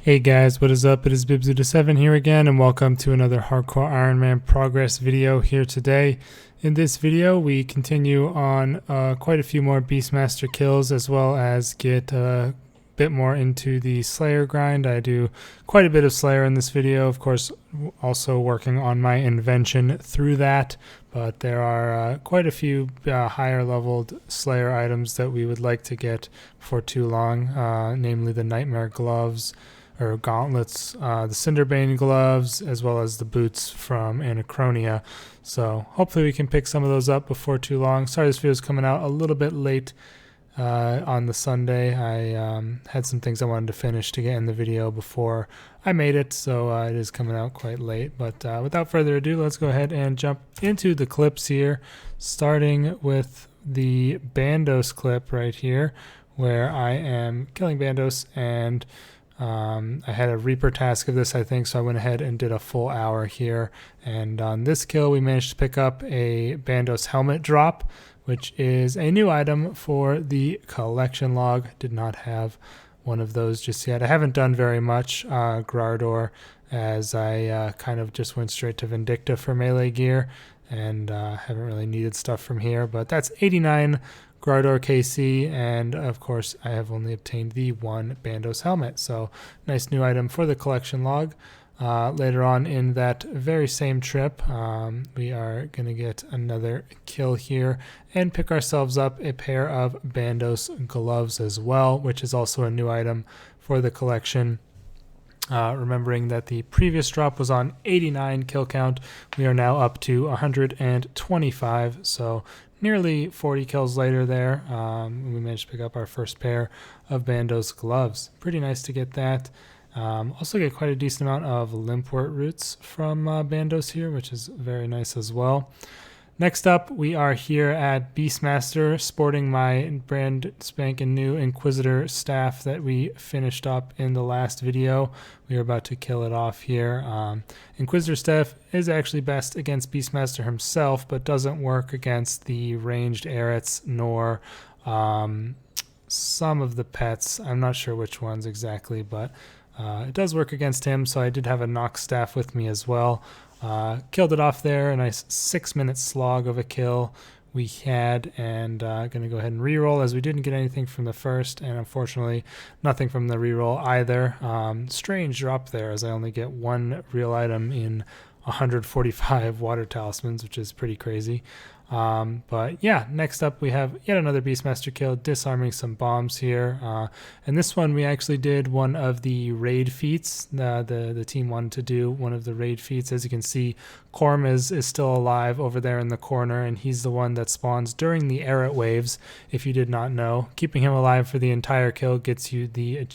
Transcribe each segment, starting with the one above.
Hey guys, what is up? It is Bibzuda7 here again, and welcome to another Hardcore Iron Man progress video here today. In this video, we continue on quite a few more Beastmaster kills, as well as get a bit more into the Slayer grind. I do quite a bit of Slayer in this video, of course, also working on my invention through that, but there are quite a few higher leveled Slayer items that we would like to get before too long, namely the Nightmare Gloves, or gauntlets, the Cinderbane gloves, as well as the boots from Anachronia. So hopefully we can pick some of those up before too long. Sorry this video is coming out a little bit late on the Sunday. I had some things I wanted to finish to get in the video before I made it, so it is coming out quite late. But without further ado, let's go ahead and jump into the clips here, starting with the Bandos clip right here, where I am killing Bandos, and I had a Reaper task of this, I think, so I went ahead and did a full hour here. And on this kill, we managed to pick up a Bandos helmet drop, which is a new item for the collection log. Did not have one of those just yet. I haven't done very much Grardor, as I kind of just went straight to Vindicta for melee gear, and haven't really needed stuff from here. But that's 89 Grardor KC, and of course I have only obtained the one Bandos helmet, so nice new item for the collection log. Later on in that very same trip, we are going to get another kill here and pick ourselves up a pair of Bandos gloves as well, which is also a new item for the collection. Remembering that the previous drop was on 89 kill count, we are now up to 125, so nearly 40 kills later there, we managed to pick up our first pair of Bandos gloves. Pretty nice to get that. Also get quite a decent amount of limpwort roots from Bandos here, which is very nice as well. Next up, we are here at Beastmaster, sporting my brand spanking new Inquisitor staff that we finished up in the last video. We are about to kill it off here. Inquisitor staff is actually best against Beastmaster himself, but doesn't work against the ranged Arets nor some of the pets. I'm not sure which ones exactly, but it does work against him, so I did have a Nox staff with me as well. Killed it off there, a nice 6-minute slog of a kill we had, and going to go ahead and reroll, as we didn't get anything from the first, and unfortunately nothing from the reroll either. Strange drop there, as I only get one real item in 145 water talismans, which is pretty crazy. But yeah, next up we have yet another Beastmaster kill, disarming some bombs here. And this one we actually did one of the raid feats. The team wanted to do one of the raid feats. As you can see, Korm is still alive over there in the corner, and he's the one that spawns during the Arret waves, if you did not know. Keeping him alive for the entire kill gets you the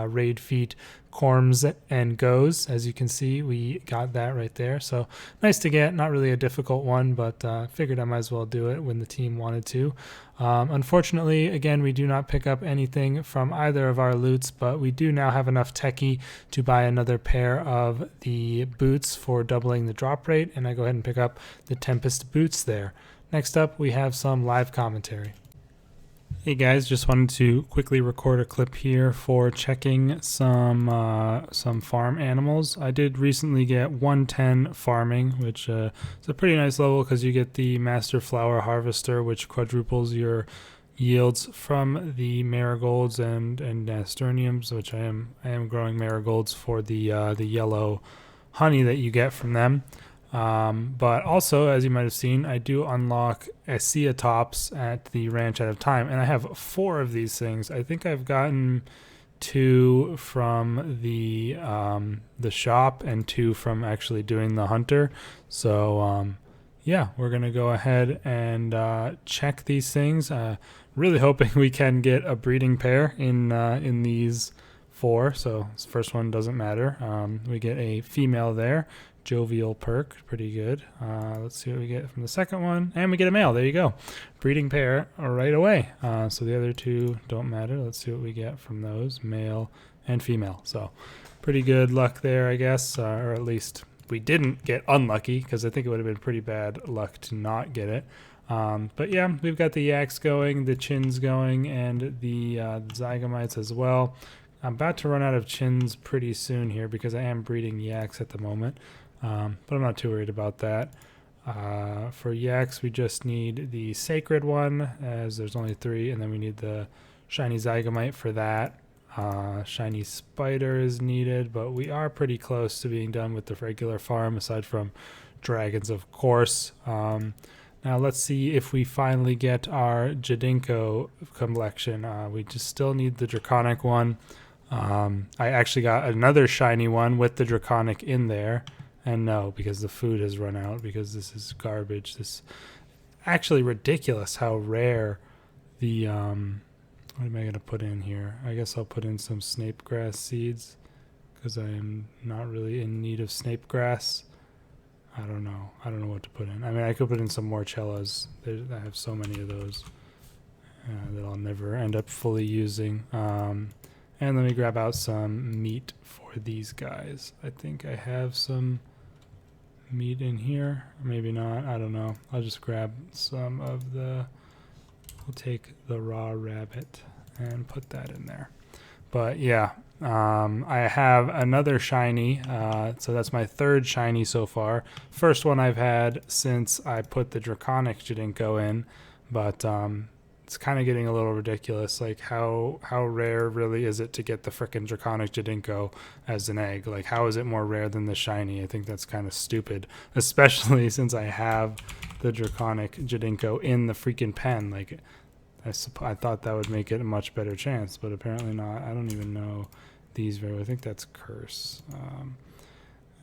raid feat Corms and Goes. As you can see, we got that right there, so nice to get. Not really a difficult one, but figured I might as well do it when the team wanted to. Unfortunately, again, we do not pick up anything from either of our loots, but we do now have enough techie to buy another pair of the boots for doubling the drop rate, and I go ahead and pick up the Tempest boots there. Next up, we have some live commentary. Hey guys, just wanted to quickly record a clip here for checking some farm animals. I did recently get 110 farming, which is a pretty nice level because you get the Master Flower Harvester, which quadruples your yields from the marigolds and nasturtiums, which I am growing marigolds for the yellow honey that you get from them. But also, as you might have seen, I do unlock Essia tops at the ranch at a time, and I have 4 of these things. I think I've gotten 2 from the shop and 2 from actually doing the hunter. So yeah, we're gonna go ahead and check these things. Really hoping we can get a breeding pair in these 4. So this first one doesn't matter. We get a female there. Jovial perk, pretty good. Let's see what we get from the second one, and we get a male. There you go, breeding pair right away. So the other 2 don't matter. Let's see what we get from those, male and female. So pretty good luck there, I guess, or at least we didn't get unlucky, because I think it would have been pretty bad luck to not get it. But yeah, we've got the yaks going, the chins going, and the zygomites as well. I'm about to run out of chins pretty soon here because I am breeding yaks at the moment, but I'm not too worried about that. For yaks, we just need the sacred one, as there's only 3, and then we need the shiny zygamite for that. Shiny spider is needed, but we are pretty close to being done with the regular farm, aside from dragons, of course. Now let's see if we finally get our Jadinko collection. We just still need the draconic one. I actually got another shiny one with the draconic in there. And no, because the food has run out, because this is garbage. This actually ridiculous how rare the what am I going to put in here? I guess I'll put in some snape grass seeds because I am not really in need of snape grass. I don't know what to put in. I mean, I could put in some more cellas. I have so many of those that I'll never end up fully using. And let me grab out some meat for these guys. I think I have some meat in here. Maybe not. I don't know. I'll just grab some of the... We'll take the raw rabbit and put that in there. But yeah, I have another shiny. So that's my 3rd shiny so far. First one I've had since I put the draconic Jadinko in. But it's kind of getting a little ridiculous. Like how rare really is it to get the frickin' draconic Jadinko as an egg? Like how is it more rare than the shiny? I think that's kind of stupid, especially since I have the draconic Jadinko in the freaking pen. Like I thought that would make it a much better chance, but apparently not. I don't even know these very well. I think that's curse.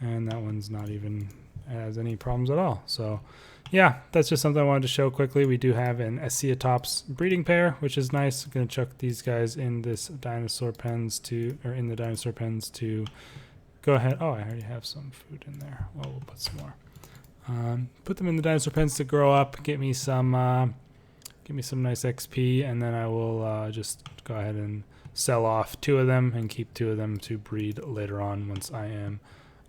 And that one's not even has any problems at all. So yeah, that's just something I wanted to show quickly. We do have an Asiatops breeding pair, which is nice. I'm gonna chuck these guys in this dinosaur pens in the dinosaur pens to go ahead. Oh, I already have some food in there. Well, we'll put some more. Put them in the dinosaur pens to grow up, get me some nice XP, and then I will just go ahead and sell off 2 of them and keep 2 of them to breed later on once I am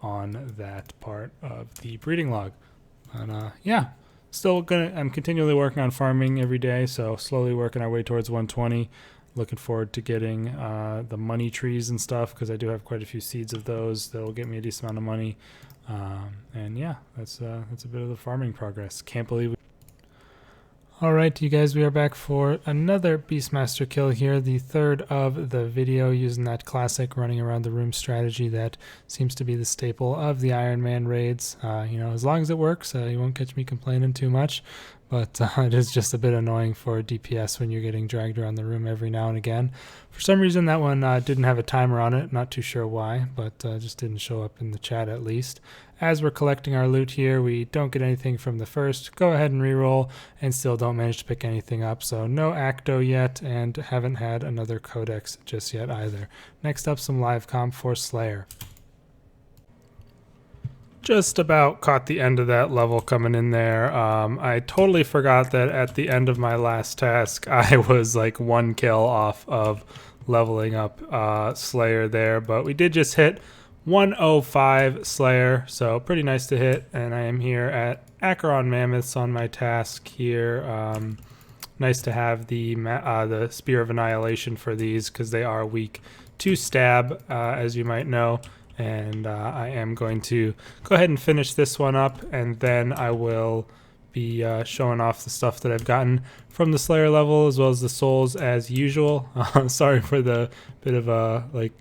on that part of the breeding log. But yeah, I'm continually working on farming every day, so slowly working our way towards 120. Looking forward to getting the money trees and stuff, because I do have quite a few seeds of those that will get me a decent amount of money. And yeah, that's a bit of the farming progress. Can't believe Alright, you guys, we are back for another Beastmaster kill here, the 3rd of the video, using that classic running around the room strategy that seems to be the staple of the Iron Man raids. As long as it works, you won't catch me complaining too much, but it is just a bit annoying for DPS when you're getting dragged around the room every now and again. For some reason, that one didn't have a timer on it, not too sure why, but just didn't show up in the chat at least. As we're collecting our loot here, we don't get anything from the first. Go ahead and reroll, and still don't manage to pick anything up. So no Acto yet, and haven't had another Codex just yet either. Next up, some live comp for Slayer. Just about caught the end of that level coming in there. I totally forgot that at the end of my last task, I was like 1 kill off of leveling up Slayer there, but we did just hit 105 Slayer, so pretty nice to hit. And I am here at Acheron Mammoths on my task here. Nice to have the Spear of Annihilation for these, because they are weak to stab, as you might know. And I am going to go ahead and finish this one up, and then I will be showing off the stuff that I've gotten from the Slayer level, as well as the souls as usual. Sorry for the bit of a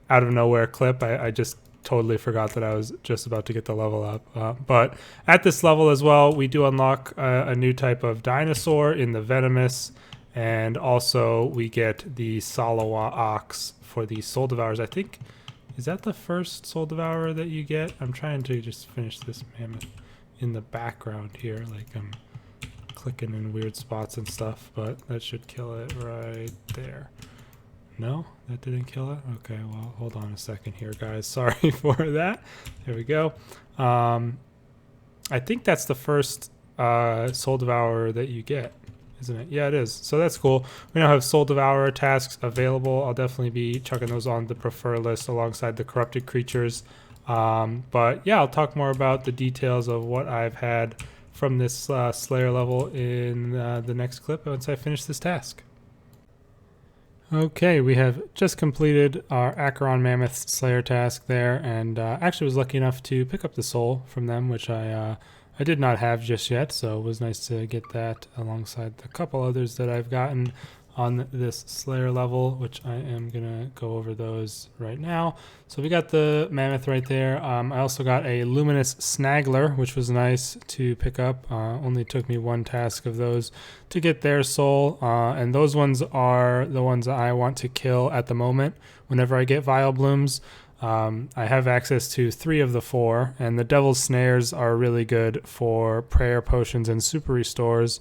out of nowhere clip. I just totally forgot that I was just about to get the level up. But at this level as well, we do unlock a new type of dinosaur in the Venomous, and also we get the Salawa Ox for the Soul Devourers. I think, is that the first Soul Devourer that you get? I'm trying to just finish this mammoth in the background here, like I'm clicking in weird spots and stuff, but that should kill it right there. No, that didn't kill it? Okay, well, hold on a second here, guys. Sorry for that. There we go. I think that's the first Soul Devourer that you get, isn't it? Yeah, it is. So that's cool. We now have Soul Devourer tasks available. I'll definitely be chucking those on the prefer list alongside the corrupted creatures. But yeah, I'll talk more about the details of what I've had from this Slayer level in the next clip once I finish this task. Okay, we have just completed our Acheron Mammoth Slayer task there, and actually was lucky enough to pick up the soul from them, which I did not have just yet, so it was nice to get that alongside the couple others that I've gotten on this Slayer level, which I am going to go over those right now. So we got the Mammoth right there. I also got a Luminous Snaggler, which was nice to pick up. Only took me one task of those to get their soul, and those ones are the ones I want to kill at the moment whenever I get Vile Blooms. I have access to 3 of the 4, and the Devil's Snares are really good for prayer potions and super restores,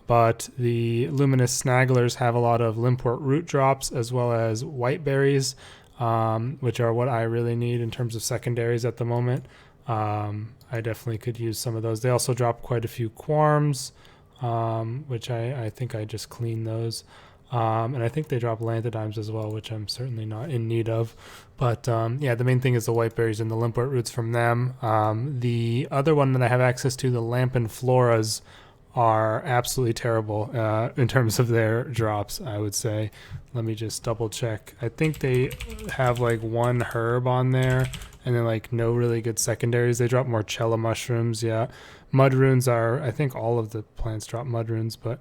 but the Luminous Snagglers have a lot of Limport root drops as well as white berries, which are what I really need in terms of secondaries at the moment. I definitely could use some of those. They also drop quite a few Quarms, which I think I just cleaned those. And I think they drop Lanthodimes as well, which I'm certainly not in need of. But yeah, the main thing is the white berries and the Limport roots from them. The other one that I have access to, the Lampin Floras, are absolutely terrible in terms of their drops, I would say. Let me just double check. I think they have like 1 herb on there and then like no really good secondaries. They drop more Cella mushrooms, yeah. Mud runes are, I think all of the plants drop mud runes, but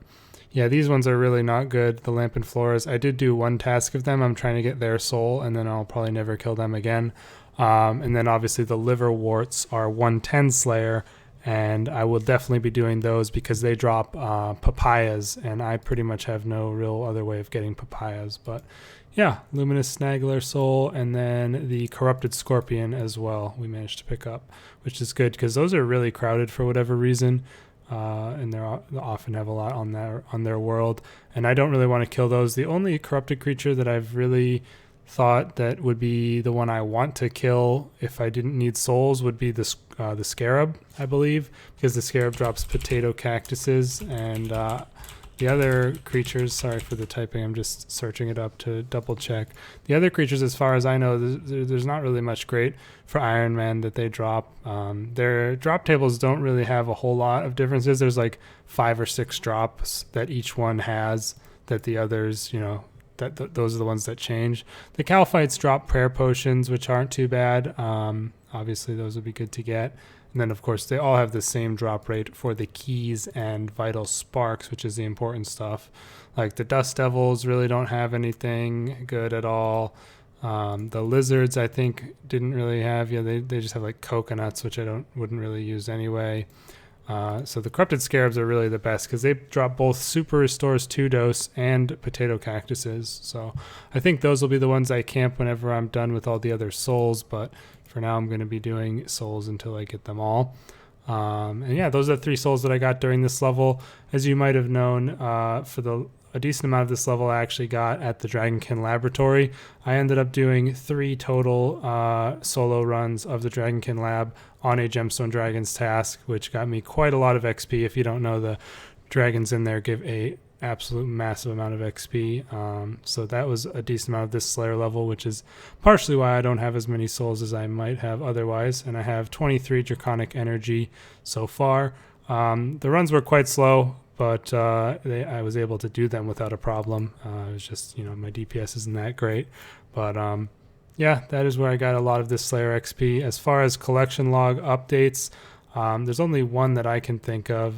yeah, these ones are really not good, the Lampin Floras. I did do 1 task of them. I'm trying to get their soul, and then I'll probably never kill them again. And then obviously the Liverworts are 110 Slayer, and I will definitely be doing those because they drop papayas, and I pretty much have no real other way of getting papayas. But yeah, Luminous Snaggler soul, and then the Corrupted Scorpion as well we managed to pick up, which is good because those are really crowded for whatever reason. And they often have a lot on their world, and I don't really want to kill those. The only corrupted creature that I've really thought that would be the one I want to kill if I didn't need souls would be the Scarab, I believe, because the Scarab drops potato cactuses, and the other creatures, sorry for the typing, I'm just searching it up to double check. The other creatures, as far as I know, there's not really much great for Iron Man that they drop. Their drop tables don't really have a whole lot of differences. There's like 5 or 6 drops that each one has that the others, you know, those are the ones that change. The Calphites drop prayer potions, which aren't too bad. Obviously, those would be good to get. And then, of course, they all have the same drop rate for the keys and vital sparks, which is the important stuff. Like the Dust Devils really don't have anything good at all. The Lizards, I think, didn't really have. Yeah, they just have like coconuts, which I wouldn't really use anyway. So the Corrupted Scarabs are really the best because they drop both Super Restores 2 dose and Potato Cactuses. So I think those will be the ones I camp whenever I'm done with all the other souls, but for now I'm going to be doing souls until I get them all. And yeah, those are the 3 souls that I got during this level. As you might have known, for a decent amount of this level I actually got at the Dragonkin Laboratory. I ended up doing 3 total solo runs of the Dragonkin Lab on a Gemstone Dragons task, which got me quite a lot of XP. If you don't know, the dragons in there give a absolute massive amount of XP. So that was a decent amount of this Slayer level, which is partially why I don't have as many souls as I might have otherwise. And I have 23 Draconic Energy so far. The runs were quite slow, but I was able to do them without a problem. It was just, my DPS isn't that great. But yeah, that is where I got a lot of this Slayer XP. As far as collection log updates, there's only one that I can think of.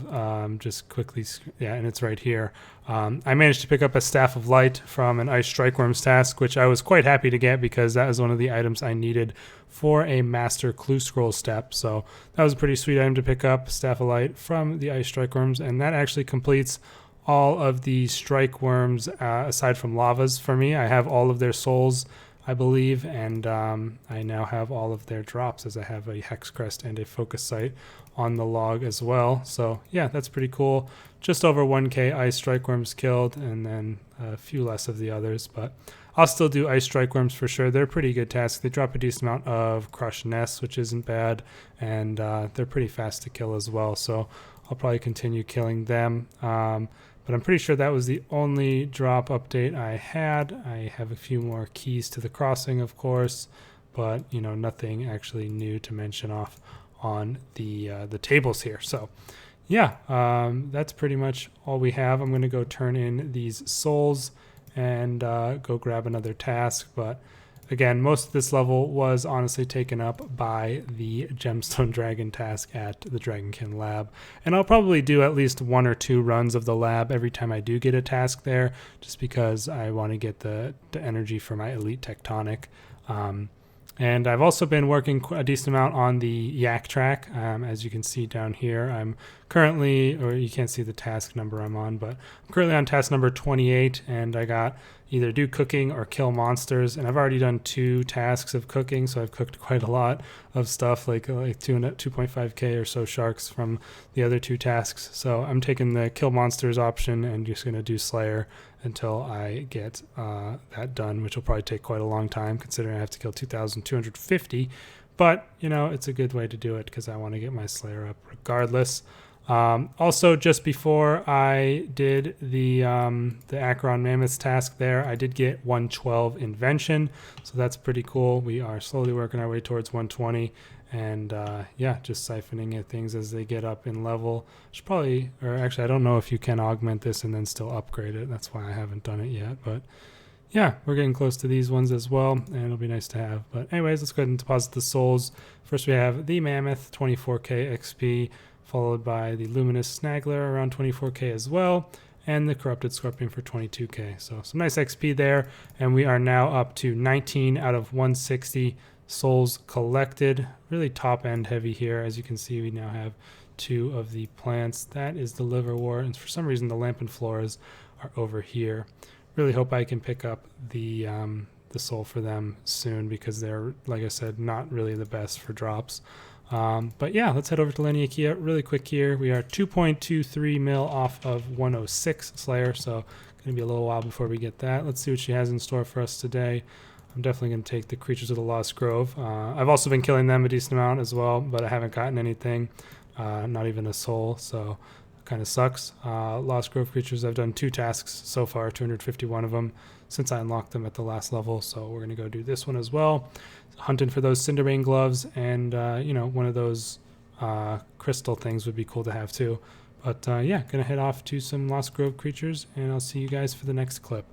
Just quickly, yeah, and it's right here. I managed to pick up a Staff of Light from an Ice Strikeworms task, which I was quite happy to get because that was one of the items I needed for a Master Clue Scroll step. So that was a pretty sweet item to pick up, Staff of Light from the Ice Strikeworms, and that actually completes all of the Strikeworms aside from Lavas for me. I have all of their souls, I believe, and I now have all of their drops as I have a Hex Crest and a Focus Sight on the log as well. So yeah, that's pretty cool. Just over 1k Ice Strikeworms killed, and then a few less of the others, but I'll still do Ice Strikeworms for sure. They're a pretty good task. They drop a decent amount of Crushed Nests, which isn't bad, and they're pretty fast to kill as well, so I'll probably continue killing them. But I'm pretty sure that was the only drop update I had. I have a few more keys to the crossing, of course, but nothing actually new to mention off on the tables here. So yeah, that's pretty much all we have. I'm going to go turn in these souls, and go grab another task. But again, most of this level was honestly taken up by the Gemstone Dragon task at the Dragonkin lab. And I'll probably do at least 1 or 2 runs of the lab every time I do get a task there, just because I want to get the energy for my Elite Tectonic. And I've also been working a decent amount on the yak track. As you can see down here, I'm currently, or you can't see the task number I'm on, but I'm currently on task number 28, and I got either do cooking or kill monsters. And I've already done 2 tasks of cooking, so I've cooked quite a lot of stuff, like 2.5k or so sharks from the other 2 tasks. So I'm taking the kill monsters option and just going to do Slayer until I get that done, which will probably take quite a long time considering I have to kill 2,250. But, you know, it's a good way to do it because I want to get my Slayer up regardless. Also, just before I did the Acheron Mammoths task there, I did get 112 Invention, so that's pretty cool. We are slowly working our way towards 120, and yeah, just siphoning at things as they get up in level. Should probably, or actually, I don't know if you can augment this and then still upgrade it. That's why I haven't done it yet, but yeah, we're getting close to these ones as well, and it'll be nice to have. But anyways, let's go ahead and deposit the souls. First, we have the Mammoth, 24k XP, followed by the Luminous Snagler, around 24k as well, and the Corrupted Scorpion for 22k. So some nice XP there, and we are now up to 19 out of 160 souls collected. Really top end heavy here. As you can see, we now have 2 of the plants. That is the Liverwort, and for some reason the Lampin Floras are over here. Really hope I can pick up the soul for them soon, because they're, like I said, not really the best for drops. But yeah, let's head over to Laniakia really quick here. We are 2.23 mil off of 106 Slayer, so gonna be a little while before we get that. Let's see what she has in store for us today. I'm definitely gonna take the Creatures of the Lost Grove. I've also been killing them a decent amount as well, but I haven't gotten anything, not even a soul, so kind of sucks. Lost Grove creatures, I've done 2 tasks so far, 251 of them since I unlocked them at the last level, so we're gonna go do this one as well. Hunting for those Cinderbane gloves, and you know, one of those crystal things would be cool to have too. But yeah, gonna head off to some Lost Grove creatures, and I'll see you guys for the next clip.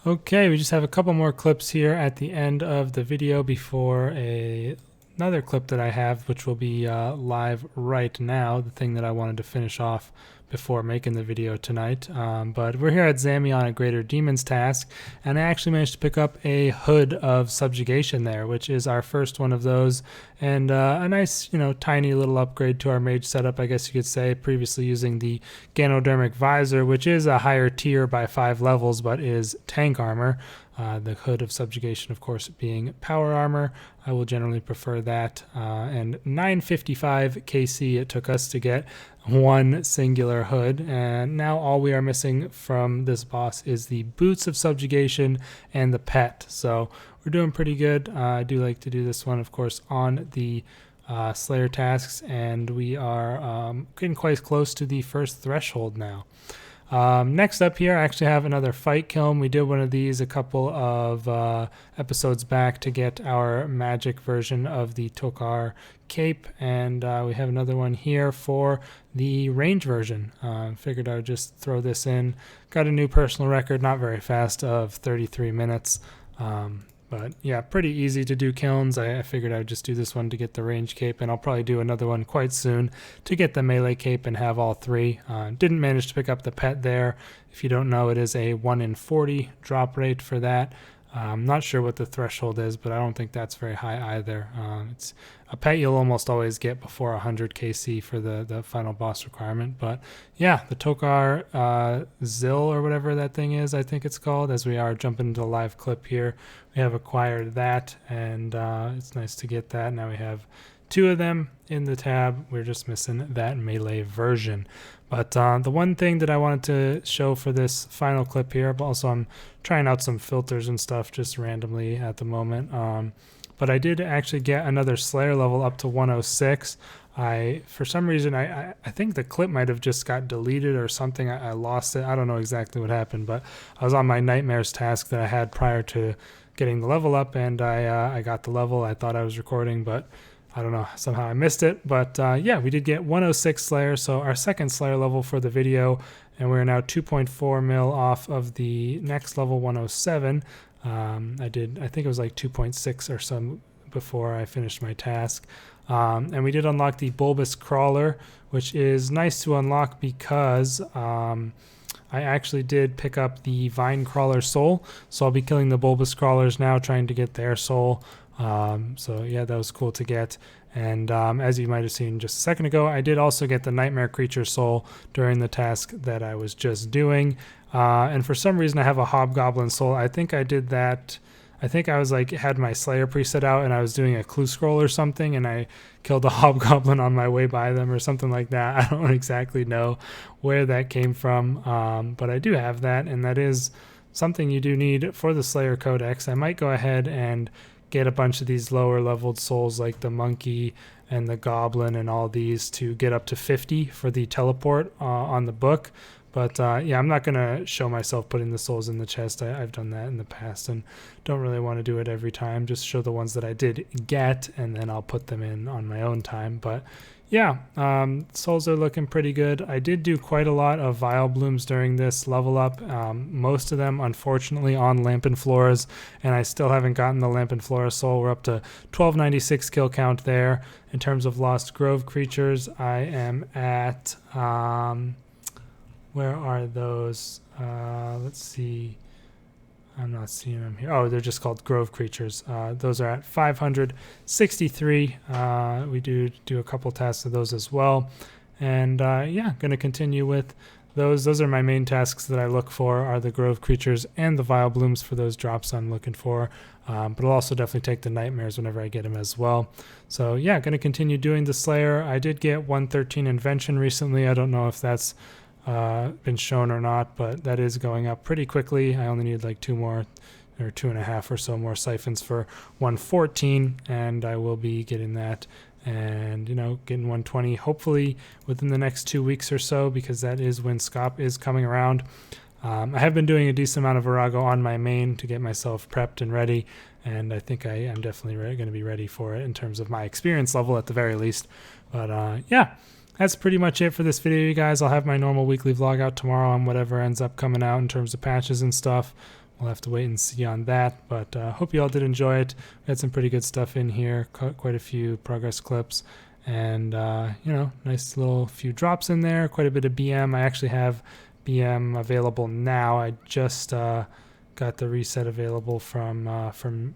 Okay, we just have a couple more clips here at the end of the video before another clip that I have, which will be live right now, the thing that I wanted to finish off before making the video tonight. But we're here at Zami on a Greater Demons task, and I actually managed to pick up a Hood of Subjugation there, which is our first one of those, and a nice, you know, tiny little upgrade to our mage setup, I guess you could say, previously using the Ganodermic Visor, which is a higher tier by 5 levels, but is tank armor. The Hood of Subjugation, of course, being power armor. I will generally prefer that. And 955 KC it took us to get one singular hood. And now all we are missing from this boss is the Boots of Subjugation and the Pet. So we're doing pretty good. I do like to do this one, of course, on the Slayer tasks. And we are getting quite close to the first threshold now. Next up here, I actually have another fight kiln. We did one of these a couple of episodes back to get our magic version of the Tokar cape, and we have another one here for the range version. Figured I would just throw this in. Got a new personal record, not very fast, of 33 minutes. But yeah, pretty easy to do kilns. I figured I would just do this one to get the range cape, and I'll probably do another one quite soon to get the melee cape and have all 3. Didn't manage to pick up the pet there. If you don't know, it is a 1 in 40 drop rate for that. I'm not sure what the threshold is, but I don't think that's very high either. It's a pet you'll almost always get before 100 KC for the final boss requirement. But yeah, the Tokar Zil or whatever that thing is, I think it's called, as we are jumping into a live clip here. We have acquired that, and it's nice to get that. Now we have 2 of them in the tab. We're just missing that melee version. But the one thing that I wanted to show for this final clip here, but also I'm trying out some filters and stuff just randomly at the moment. But I did actually get another Slayer level up to 106. For some reason, I think the clip might have just got deleted or something. I lost it. I don't know exactly what happened, but I was on my Nightmares task that I had prior to getting the level up, and I got the level. I thought I was recording, but I don't know, somehow I missed it, but yeah, we did get 106 Slayer, so our second Slayer level for the video, and we're now 2.4 mil off of the next level 107. I think it was like 2.6 or so before I finished my task. And we did unlock the bulbous crawler, which is nice to unlock because I actually did pick up the vine crawler soul, so I'll be killing the bulbous crawlers now, trying to get their soul. So yeah, that was cool to get. And as you might have seen just a second ago, I did also get the nightmare creature soul during the task that I was just doing. And for some reason I have a hobgoblin soul. I think I did that. I think I was like had my Slayer preset out and I was doing a clue scroll or something, and I killed a hobgoblin on my way by them or something like that. I don't exactly know where that came from, but I do have that, and that is something you do need for the Slayer Codex. I might go ahead and get a bunch of these lower leveled souls like the monkey and the goblin and all these to get up to 50 for the teleport on the book. But yeah, I'm not going to show myself putting the souls in the chest. I've done that in the past and don't really want to do it every time. Just show the ones that I did get, and then I'll put them in on my own time. But yeah, souls are looking pretty good. I did do quite a lot of Vile Blooms during this level up. Most of them, unfortunately, on Lamp and Floras, and I still haven't gotten the Lamp and Flora soul. We're up to 1296 kill count there. In terms of Lost Grove creatures, I am at... where are those? Let's see. I'm not seeing them here. Oh, they're just called Grove creatures. Those are at 563. We do a couple tasks of those as well. And yeah, going to continue with those. Those are my main tasks that I look for, are the Grove creatures and the Vile Blooms for those drops I'm looking for. But I'll also definitely take the Nightmares whenever I get them as well. So yeah, going to continue doing the Slayer. I did get 113 Invention recently. I don't know if that's been shown or not, but that is going up pretty quickly. I only need like 2 more or 2.5 or so more siphons for 114, and I will be getting that and, you know, getting 120 hopefully within the next 2 weeks or so, because that is when SCOP is coming around. I have been doing a decent amount of Virago on my main to get myself prepped and ready, and I think I am definitely going to be ready for it in terms of my experience level at the very least. But yeah, that's pretty much it for this video, you guys. I'll have my normal weekly vlog out tomorrow on whatever ends up coming out in terms of patches and stuff. We'll have to wait and see on that, but hope you all did enjoy it. We had some pretty good stuff in here, quite a few progress clips, and you know, nice little few drops in there, quite a bit of BM. I actually have BM available now. I just got the reset available from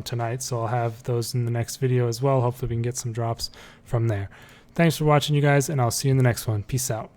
tonight, so I'll have those in the next video as well. Hopefully we can get some drops from there. Thanks for watching, you guys, and I'll see you in the next one. Peace out.